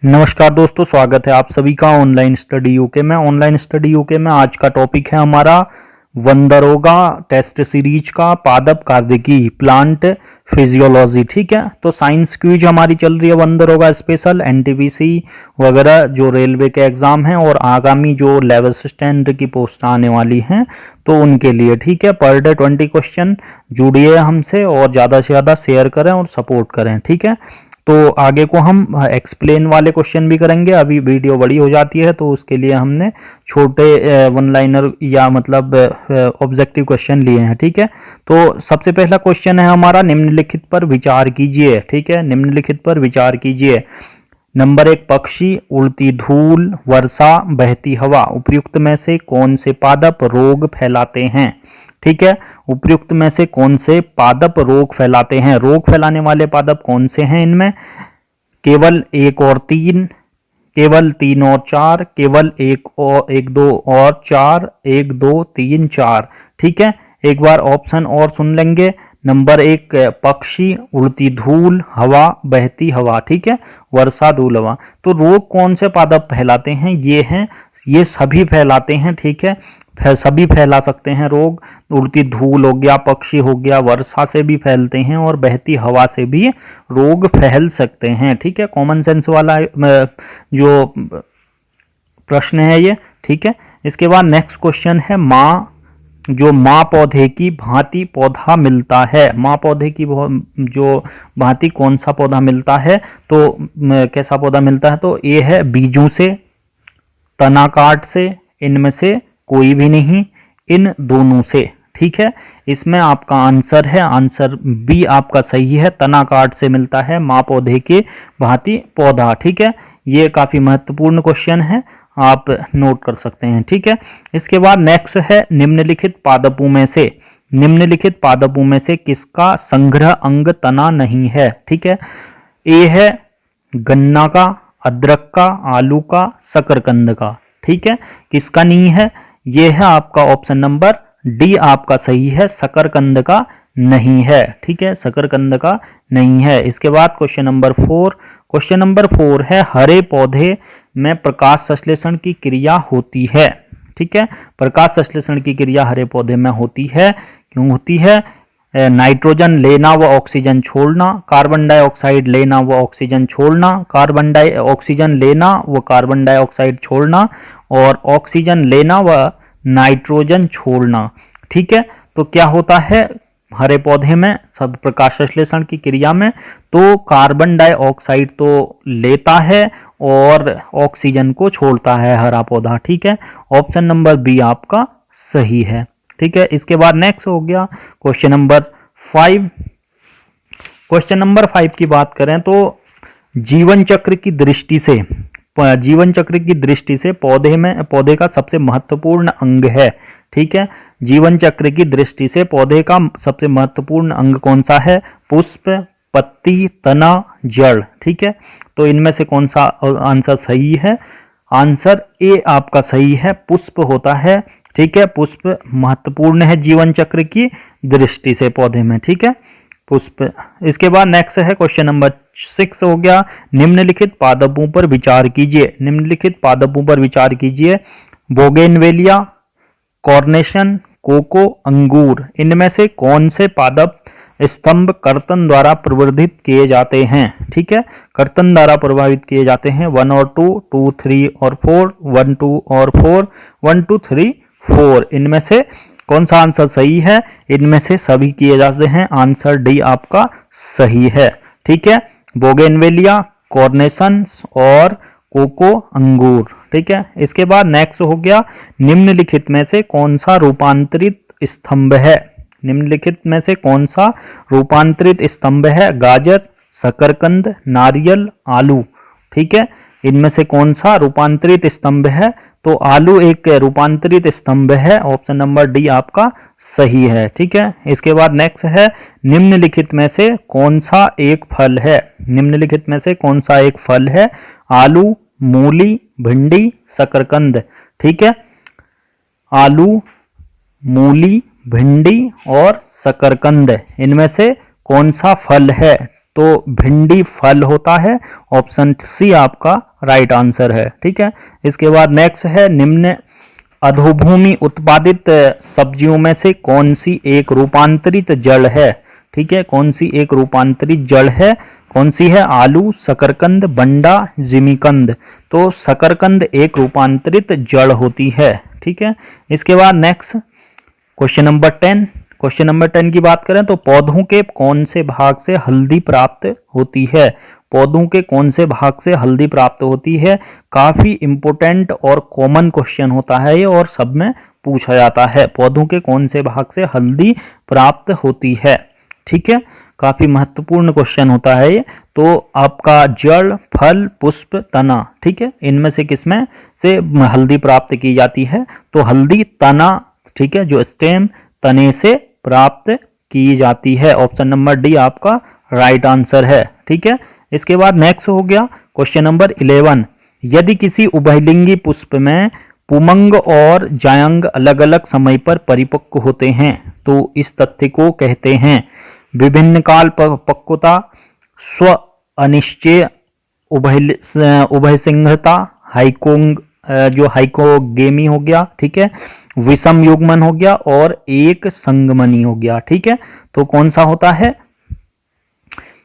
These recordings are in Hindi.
नमस्कार दोस्तों, स्वागत है आप सभी का ऑनलाइन स्टडी यूके में। ऑनलाइन स्टडी यूके में आज का टॉपिक है हमारा वंदरोगा टेस्ट सीरीज का पादप कार्दिकी प्लांट फिजियोलॉजी। ठीक है, तो साइंस क्विज हमारी चल रही है वंदरोगा स्पेशल, एनटीपीसी वगैरह जो रेलवे के एग्जाम हैं और आगामी जो लेवल असिस्टेंट की पोस्ट आने वाली हैं तो उनके लिए। ठीक है, पर डे 20 क्वेश्चन। जुड़िए हमसे और ज़्यादा से ज़्यादा शेयर करें और सपोर्ट करें। ठीक है, तो आगे को हम एक्सप्लेन वाले क्वेश्चन भी करेंगे। अभी वीडियो बड़ी हो जाती है तो उसके लिए हमने छोटे वन लाइनर या मतलब ऑब्जेक्टिव क्वेश्चन लिए हैं। ठीक है, तो सबसे पहला क्वेश्चन है हमारा, निम्नलिखित पर विचार कीजिए। ठीक है, निम्नलिखित पर विचार कीजिए। नंबर 1, पक्षी, उड़ती धूल, वर्षा, बहती हवा, उपयुक्त में से कौन से पादप रोग फैलाते हैं? ठीक है, उपयुक्त में से कौन से पादप रोग फैलाते हैं? रोग फैलाने वाले पादप कौन से हैं इनमें? केवल 1 और 3, केवल 3 और 4, केवल 1 2 और 4, 1 2 3 4। ठीक है, एक बार ऑप्शन और सुन लेंगे। नंबर 1, पक्षी, उड़ती धूल, हवा, बहती हवा। ठीक है, वर्षा, धूल, हवा। तो रोग कौन से पादप फैलाते हैं? ये हैं, ये सभी फैलाते हैं। ठीक है, सभी फैला सकते हैं रोग। उड़ती धूल हो गया, पक्षी हो गया, वर्षा से भी फैलते हैं और बहती हवा से भी रोग फैल सकते हैं। ठीक है, कॉमन सेंस वाला जो प्रश्न है ये। ठीक है, इसके बाद नेक्स्ट क्वेश्चन है, माँ पौधे की भांति पौधा मिलता है। माँ पौधे की जो भांति कौन सा पौधा मिलता है? तो कैसा पौधा मिलता है? तो ये है बीजों से, तना काट से, इनमें से कोई भी नहीं, इन दोनों से। ठीक है, इसमें आपका आंसर है, आंसर बी आपका सही है। तना काट से मिलता है माँ पौधे के भांति पौधा। ठीक है, ये काफी महत्वपूर्ण क्वेश्चन है, आप नोट कर सकते हैं। ठीक है, इसके बाद नेक्स्ट है, निम्नलिखित पादपों में से किसका संग्रह अंग तना नहीं है? ठीक है, ए है गन्ना का, अदरक का, आलू का, शकरकंद का। ठीक है, किसका नहीं है? ये है आपका ऑप्शन नंबर डी आपका सही है, शकरकंद का नहीं है। ठीक है, शकरकंद का नहीं है। इसके बाद क्वेश्चन नंबर 4 है, हरे पौधे में प्रकाश संश्लेषण की क्रिया होती है। ठीक है, प्रकाश संश्लेषण की क्रिया हरे पौधे में होती है। क्यों होती है? नाइट्रोजन लेना व ऑक्सीजन छोड़ना, कार्बन डाइऑक्साइड लेना व ऑक्सीजन छोड़ना, ऑक्सीजन लेना व कार्बन डाइऑक्साइड छोड़ना, और ऑक्सीजन लेना व नाइट्रोजन छोड़ना। ठीक है, तो क्या होता है हरे पौधे में सब प्रकाश संश्लेषण की क्रिया में? तो कार्बन डाइऑक्साइड तो लेता है और ऑक्सीजन को छोड़ता है हरा पौधा। ठीक है, ऑप्शन नंबर बी आपका सही है। ठीक है, इसके बाद नेक्स्ट हो गया क्वेश्चन नंबर 5। क्वेश्चन नंबर 5 की बात करें तो जीवन चक्र की दृष्टि से पौधे का सबसे महत्वपूर्ण अंग है। ठीक है, जीवन चक्र की दृष्टि से पौधे का सबसे महत्वपूर्ण अंग कौन सा है? पुष्प, पत्ती, तना, जड़। ठीक है, तो इनमें से कौन सा आंसर सही है? आंसर ए आपका सही है, पुष्प होता है। ठीक है, पुष्प महत्वपूर्ण है जीवन चक्र की दृष्टि से पौधे में। ठीक है, पुष्प। इसके बाद नेक्स्ट है क्वेश्चन नंबर 6 हो गया, निम्नलिखित पादपों पर विचार कीजिए। बोगेनवेलिया, कॉर्नेशन, कोको, अंगूर, इनमें से कौन से पादप स्तंभ कर्तन द्वारा प्रवर्धित किए जाते हैं? ठीक है, कर्तन द्वारा प्रभावित किए जाते हैं। 1 और 2, 2 3 और 4, 1 2 और 4, 1 2 3 4। इनमें से कौन सा आंसर सही है? इनमें से सभी किए जाते हैं, आंसर डी आपका सही है। ठीक है, बोगेनवेलिया, कॉर्नेशन और कोको, अंगूर। ठीक है, इसके बाद नेक्स्ट हो गया, निम्नलिखित में से कौन सा रूपांतरित स्तंभ है? गाजर, शकरकंद, नारियल, आलू। ठीक है, इनमें से कौन सा रूपांतरित स्तंभ है? तो आलू एक रूपांतरित स्तंभ है, ऑप्शन नंबर डी आपका सही है। ठीक है, इसके बाद नेक्स्ट है, निम्नलिखित में से कौन सा एक फल है? आलू, मूली, भिंडी, शकरकंद। ठीक है, आलू, मूली, भिंडी और शकरकंद, इनमें से कौन सा फल है? तो भिंडी फल होता है, ऑप्शन सी आपका राइट आंसर है। ठीक है, इसके बाद नेक्स्ट है निम्न अधोभूमि उत्पादित सब्जियों में से कौन सी एक रूपांतरित जड़ है। ठीक है, कौन सी एक रूपांतरित जड़ है, कौन सी है, आलू, शकरकंद, बंडा, जिमीकंद। तो शकरकंद एक रूपांतरित जड़ होती है। ठीक है, इसके बाद next question number 10। Question number 10 की बात करें तो पौधों के कौन से भाग से हल्दी प्राप्त होती है। पौधों के कौन से भाग से हल्दी प्राप्त होती है। काफी इंपोर्टेंट और कॉमन क्वेश्चन होता है ये, और सब में पूछा जाता है। पौधों के कौन से भाग से हल्दी प्राप्त होती है। ठीक है, काफी महत्वपूर्ण क्वेश्चन होता है ये। तो आपका जड़, फल, पुष्प, तना, ठीक है, इनमें से किसमें से हल्दी प्राप्त की जाती है। तो हल्दी तना, ठीक है, जो स्टेम, तने से प्राप्त की जाती है। ऑप्शन नंबर डी आपका राइट आंसर है। ठीक है, इसके बाद नेक्स्ट हो गया क्वेश्चन नंबर 11। यदि किसी उभयलिंगी पुष्प में पुमंग और जायंग अलग अलग समय पर परिपक्व होते हैं तो इस तथ्य को कहते हैं विभिन्न काल पक्वता, स्व अनिश्चय, उभयसिंघता, हाइकोंग जो हाइकोगेमी हो गया, ठीक है, विषम युग्मन हो गया, और एक संगमनी हो गया। ठीक है, तो कौन सा होता है,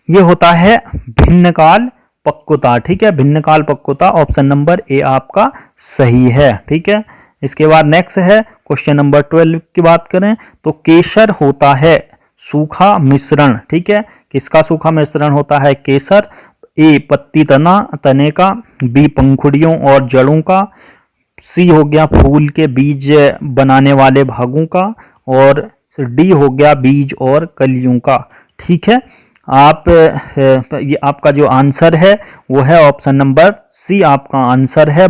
ये होता है भिन्न काल पक्वता। ठीक है, भिन्न काल पक्वता, ऑप्शन नंबर ए आपका सही है। ठीक है, इसके बाद नेक्स्ट है क्वेश्चन नंबर 12 की बात करें तो केसर होता है सूखा मिश्रण। ठीक है, किसका सूखा मिश्रण होता है, केसर। ए पत्ती तने का, बी पंखुड़ियों और जड़ों का, सी हो गया फूल के बीज बनाने वाले भागों का, और डी हो गया बीज और कलियों का। ठीक है, ये आपका जो आंसर है वो है ऑप्शन नंबर सी आपका आंसर है।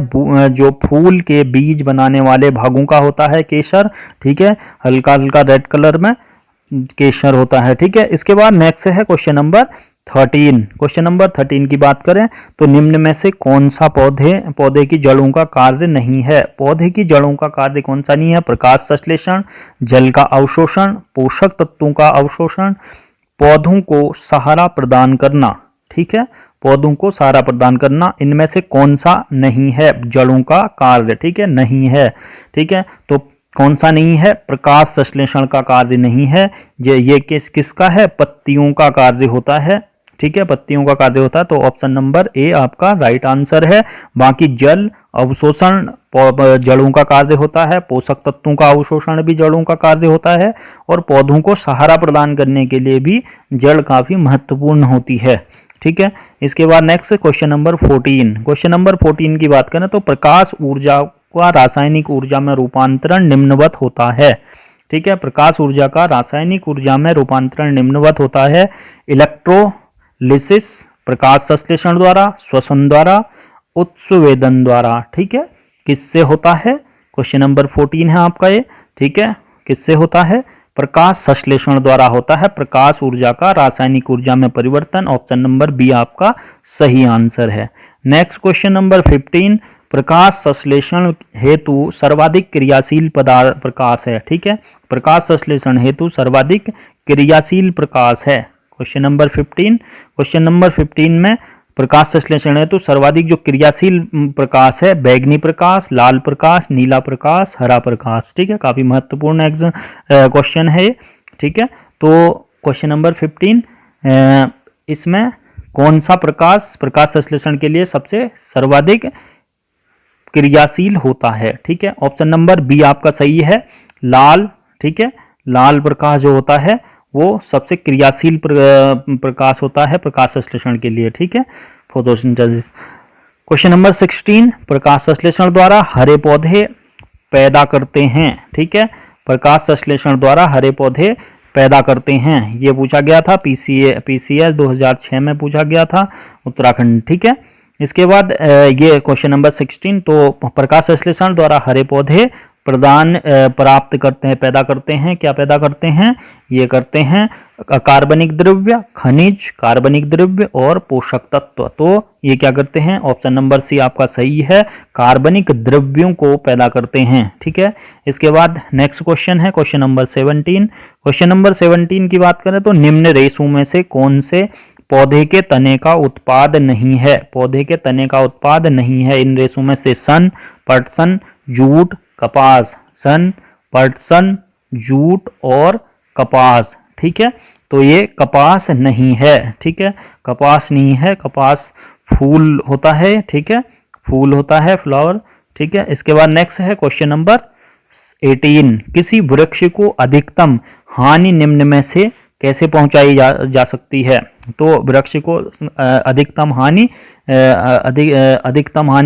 जो फूल के बीज बनाने वाले भागों का होता है केसर। ठीक है, हल्का हल्का रेड कलर में केसर होता है। ठीक है, इसके बाद नेक्स्ट है क्वेश्चन नंबर 13। क्वेश्चन नंबर 13 की बात करें तो निम्न में से कौन सा पौधे की जड़ों का कार्य नहीं है। पौधे की जड़ों का कार्य कौन सा नहीं है, प्रकाश संश्लेषण, जल का अवशोषण, पोषक तत्वों का अवशोषण, पौधों को सहारा प्रदान करना। ठीक है, पौधों को सहारा प्रदान करना, इनमें से कौन सा नहीं है जड़ों का कार्य। ठीक है, नहीं है। ठीक है, तो कौन सा नहीं है, प्रकाश संश्लेषण का कार्य नहीं है। ये किसका है, पत्तियों का कार्य होता है। ठीक है, पत्तियों का कार्य होता है। तो ऑप्शन नंबर ए आपका राइट आंसर है। बाकी जल अवशोषण जड़ों का कार्य होता है, पोषक तत्वों का अवशोषण भी जड़ों का कार्य होता है, और पौधों को सहारा प्रदान करने के लिए भी जड़ काफी महत्वपूर्ण होती है। ठीक है, इसके बाद next question number 14। Question number 14 की बात करें तो प्रकाश ऊर्जा का रासायनिक ऊर्जा में रूपांतरण निम्नवत होता है। ठीक है, प्रकाश ऊर्जा का रासायनिक ऊर्जा में रूपांतरण निम्नवत होता है। इलेक्ट्रोलिसिस, प्रकाश संश्लेषण द्वारा, श्वसन द्वारा, उत्सवेदन द्वारा। ठीक है, किससे होता है, क्वेश्चन नंबर 14 है आपका ये। ठीक है, किससे होता है, प्रकाश संश्लेषण द्वारा होता है। प्रकाश ऊर्जा का रासायनिक ऊर्जा में परिवर्तन, ऑप्शन नंबर बी आपका सही आंसर है। Next question number 15। प्रकाश संश्लेषण हेतु सर्वाधिक क्रियाशील पदार्थ प्रकाश है। ठीक है, प्रकाश संश्लेषण हेतु सर्वाधिक क्रियाशील प्रकाश है। Question number 15। क्वेश्चन नंबर 15 में प्रकाश संश्लेषण हेतु सर्वाधिक जो क्रियाशील प्रकाश है, बैगनी प्रकाश, लाल प्रकाश, नीला प्रकाश, हरा प्रकाश। ठीक है, काफी महत्वपूर्ण क्वेश्चन है ये। ठीक है, तो क्वेश्चन नंबर 15 इसमें कौन सा प्रकाश संश्लेषण के लिए सबसे सर्वाधिक क्रियाशील होता है। ठीक है, ऑप्शन नंबर बी आपका सही है, लाल। ठीक है, लाल प्रकाश जो होता है वो सबसे क्रियाशील प्रकाश होता है प्रकाश संश्लेषण के लिए। ठीक है, फोटोसिंथेसिस। Question number 16। प्रकाश संश्लेषण द्वारा हरे पौधे पैदा करते हैं। ठीक है, प्रकाश संश्लेषण द्वारा हरे पौधे पैदा करते हैं, ये पूछा गया था पीसीएस 2006 में पूछा गया था, उत्तराखंड। ठीक है, इसके बाद ये क्वेश्चन नंबर 16। तो प्रकाश संश्लेषण द्वारा हरे पौधे प्राप्त करते हैं, पैदा करते हैं, क्या पैदा करते हैं, ये करते हैं कार्बनिक द्रव्य, खनिज, कार्बनिक द्रव्य और पोषक तत्व। तो ये क्या करते हैं, ऑप्शन नंबर सी आपका सही है, कार्बनिक द्रव्यों को पैदा करते हैं। ठीक है, इसके बाद नेक्स्ट क्वेश्चन है क्वेश्चन नंबर 17। क्वेश्चन नंबर 17 की बात करें तो निम्न रेशों में से कौन से पौधे के तने का उत्पाद नहीं है, पौधे के तने का उत्पाद नहीं है। इन रेशों में से सन, पटसन, जूट, कपास, सन, पटसन, जूट और कपास। ठीक है, तो ये कपास नहीं है। ठीक है, कपास नहीं है, कपास फूल होता है। ठीक है, फूल होता है, फ्लावर। ठीक है, इसके बाद नेक्स्ट है क्वेश्चन नंबर 18। किसी वृक्ष को अधिकतम हानि निम्न में से कैसे पहुंचाई जा सकती है? तो वृक्ष को अधिकतम हानि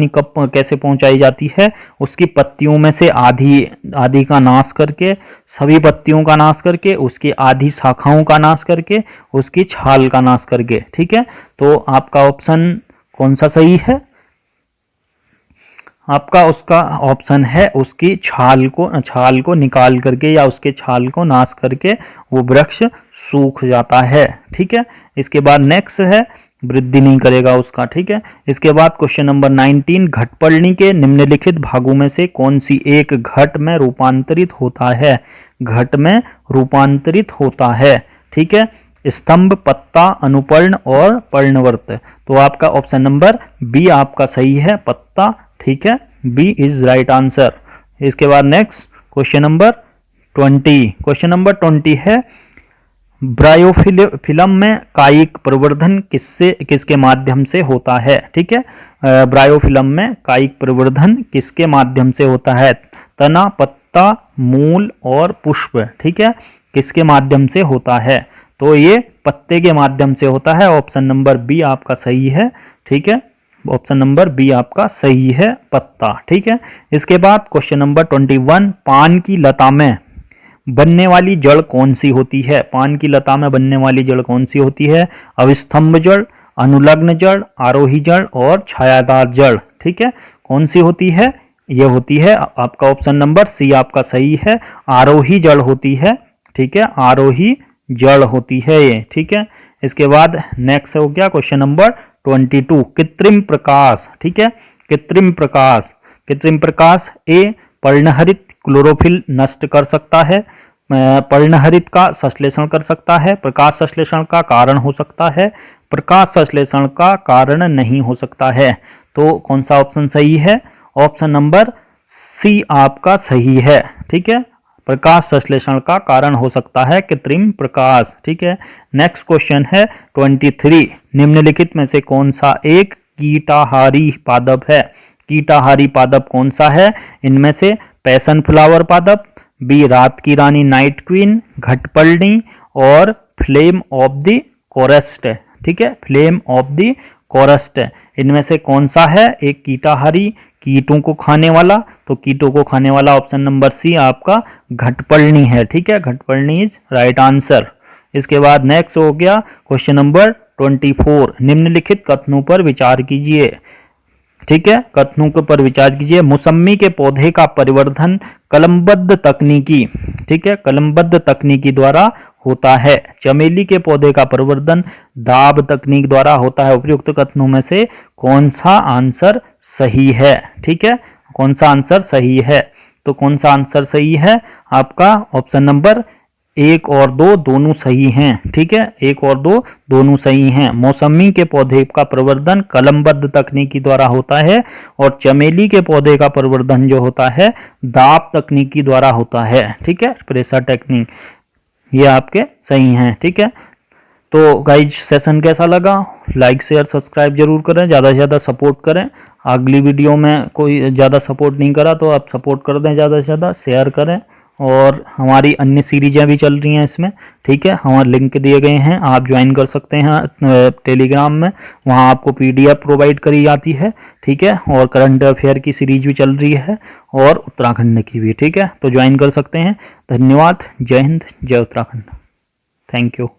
कब कैसे पहुंचाई जाती है? उसकी पत्तियों में से आधी का नाश करके, सभी पत्तियों का नाश करके, उसकी आधी शाखाओं का नाश करके, उसकी छाल का नाश करके। ठीक है, तो आपका ऑप्शन कौन सा सही है? आपका उसका ऑप्शन है उसकी छाल को निकाल करके या उसके छाल को नाश करके वो वृक्ष सूख जाता है। ठीक है, इसके बाद नेक्स्ट है वृद्धि नहीं करेगा उसका। ठीक है, इसके बाद क्वेश्चन नंबर 19। घटपलनी के निम्नलिखित भागों में से कौन सी एक घट में रूपांतरित होता है? घट में रूपांतरित होता है। ठीक है, स्तंभ, पत्ता, अनुपर्ण और पर्णवर्त। तो आपका ऑप्शन नंबर बी आपका सही है, पत्ता। ठीक है, बी इज राइट आंसर। इसके बाद next question number 20। Question number 20 है ब्रायोफिलम में कायिक प्रवर्धन किसके माध्यम से होता है? ठीक है, ब्रायोफिलम में कायिक प्रवर्धन किसके माध्यम से होता है? तना, पत्ता, मूल और पुष्प। ठीक है, किसके माध्यम से होता है? तो ये पत्ते के माध्यम से होता है। ऑप्शन नंबर बी आपका सही है। ठीक है, ऑप्शन नंबर बी आपका सही है, पत्ता। ठीक है, इसके बाद क्वेश्चन नंबर 21। पान की लता में बनने वाली जड़ कौन सी होती है? पान की लता में बनने वाली जड़ कौन सी होती है? अविस्तंभ जड़, अनुलग्न जड़, आरोही जड़ और छायादार जड़। ठीक है, कौन सी होती है? ये होती है आपका ऑप्शन नंबर सी आपका सही है, आरोही जड़ होती है। ठीक है, आरोही जड़ होती है ये। ठीक है, इसके बाद नेक्स्ट हो गया क्वेश्चन नंबर 22। कृत्रिम प्रकाश। ठीक है, कृत्रिम प्रकाश ए पर्णहरित क्लोरोफिल नष्ट कर सकता है, पर्णहरित का संश्लेषण कर सकता है, प्रकाश संश्लेषण का कारण हो सकता है, प्रकाश संश्लेषण का कारण नहीं हो सकता है। तो कौन सा ऑप्शन सही है? ऑप्शन नंबर सी आपका सही है। ठीक है, प्रकाश संश्लेषण का कारण हो सकता है कृत्रिम प्रकाश। ठीक है, नेक्स्ट क्वेश्चन है 23। निम्नलिखित में से कौन सा एक कीटाहारी पादप है? कीटाहारी पादप कौन सा है? इनमें से पैशन फ्लावर पादप, बी रात की रानी नाइट क्वीन, घटपलनी और फ्लेम ऑफ द कोरस्ट। ठीक है, फ्लेम ऑफ द कोरस्ट, इनमें से कौन सा है एक कीटाहारी, कीटों को खाने वाला? तो कीटों को खाने वाला ऑप्शन नंबर सी आपका घटपलनी है। ठीक है, घटपलनी इज राइट आंसर। इसके बाद नेक्स्ट हो गया क्वेश्चन नंबर 24। निम्नलिखित कथनों पर विचार कीजिए। ठीक है, कथनों के पर विचार कीजिए। मौसम्मी के पौधे का परिवर्धन कलमबद्ध तकनीकी, ठीक है, कलमबद्ध तकनीकी द्वारा होता है। चमेली के पौधे का परिवर्धन दाब तकनीक द्वारा होता है। उपयुक्त कथनों में से कौन सा आंसर सही है? ठीक है, कौन सा आंसर सही है? तो कौन सा आंसर सही है? आपका ऑप्शन नंबर 1 और 2 दोनों सही हैं। ठीक है, 1 और 2 दोनों सही हैं। मौसमी के पौधे का प्रवर्धन कलमबद्ध तकनीकी द्वारा होता है और चमेली के पौधे का प्रवर्धन जो होता है दाब तकनीकी द्वारा होता है। ठीक है, प्रेशर टेक्निक, ये आपके सही हैं। ठीक है, तो गाइज सेशन कैसा लगा? लाइक शेयर सब्सक्राइब जरूर करें, ज़्यादा से ज़्यादा सपोर्ट करें। अगली वीडियो में कोई ज़्यादा सपोर्ट नहीं करा तो आप सपोर्ट कर दें, ज़्यादा से ज़्यादा शेयर करें। और हमारी अन्य सीरीजें भी चल रही हैं इसमें। ठीक है, हमारे लिंक दिए गए हैं, आप ज्वाइन कर सकते हैं टेलीग्राम में, वहाँ आपको PDF प्रोवाइड करी जाती है। ठीक है, और करंट अफेयर की सीरीज भी चल रही है और उत्तराखंड की भी। ठीक है, तो ज्वाइन कर सकते हैं। धन्यवाद। जय हिंद, जय उत्तराखंड। Thank you.